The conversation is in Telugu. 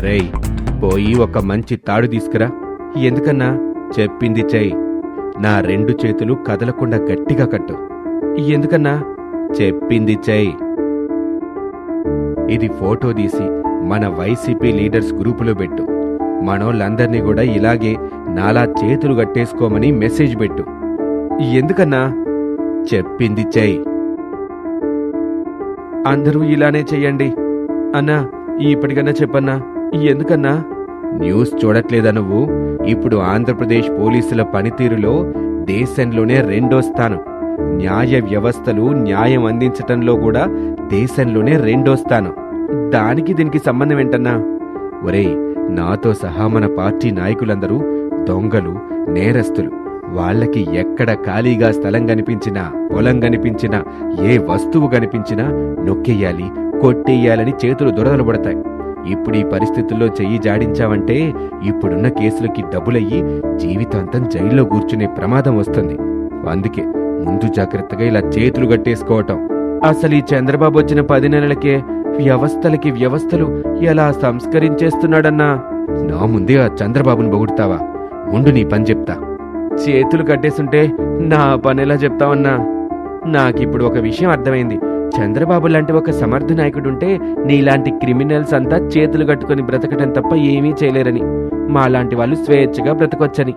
రేయ్, పోయి ఒక మంచి తాడు తీసుకురా. ఎందుకన్నా? చెప్పింది చెయ్యి. నా 2 చేతులు కదలకుండా గట్టిగా కట్టు. ఎందుకన్నా? చెప్పింది చెయ్యి. ఇది ఫోటో తీసి మన వైసీపీ లీడర్స్ గ్రూపులో పెట్టు. మనోళ్ళందర్నీ కూడా ఇలాగే నాలా చేతులు కట్టేసుకోమని మెసేజ్ పెట్టు. ఎందుకన్నా? చెప్పింది చెయ్యి. అందరూ ఇలానే చెయ్యండి. అన్నా, ఇప్పటికన్నా చెప్పన్నా. ఎందుకన్నా? న్యూస్ చూడట్లేదా నువ్వు? ఇప్పుడు ఆంధ్రప్రదేశ్ పోలీసుల పనితీరులో దేశంలోనే 2వ స్థానం. న్యాయ వ్యవస్థలు న్యాయం అందించటంలో కూడా దేశంలోనే 2వ స్థానం. దానికి దీనికి సంబంధం ఏంటన్నా? ఒరేయ్, నాతో సహా మన పార్టీ నాయకులందరూ దొంగలు, నేరస్తులు. వాళ్లకి ఎక్కడ ఖాళీగా స్థలం కనిపించినా, పొలం కనిపించినా, ఏ వస్తువు కనిపించినా నొక్కేయాలి, కొట్టేయాలని చేతులు దురదలు పడతాయి. ఇప్పుడు ఈ పరిస్థితుల్లో చెయ్యి జాడించావంటే ఇప్పుడున్న కేసులకి డబ్బులయ్యి జీవితాంతం జైల్లో కూర్చునే ప్రమాదం వస్తుంది. అందుకే ముందు జాగ్రత్తగా ఇలా చేతులు కట్టేసుకోవటం. అసలు ఈ చంద్రబాబు వచ్చిన 10 నెలలకే వ్యవస్థలు ఎలా సంస్కరించేస్తున్నాడన్నా? నా ముందే ఆ చంద్రబాబుని పొగుడుతావా? ముందు నీ పని చెప్తా. చేతులు కట్టేసుంటే నా పనెలా చెప్తావన్నా? నాకిప్పుడు ఒక విషయం అర్థమైంది. చంద్రబాబు లాంటి ఒక సమర్థ నాయకుడుంటే నీలాంటి క్రిమినల్స్ అంతా చేతులు కట్టుకుని బ్రతకటం తప్ప ఏమీ చేయలేరని, మాలాంటి వాళ్ళు స్వేచ్ఛగా బ్రతకొచ్చని.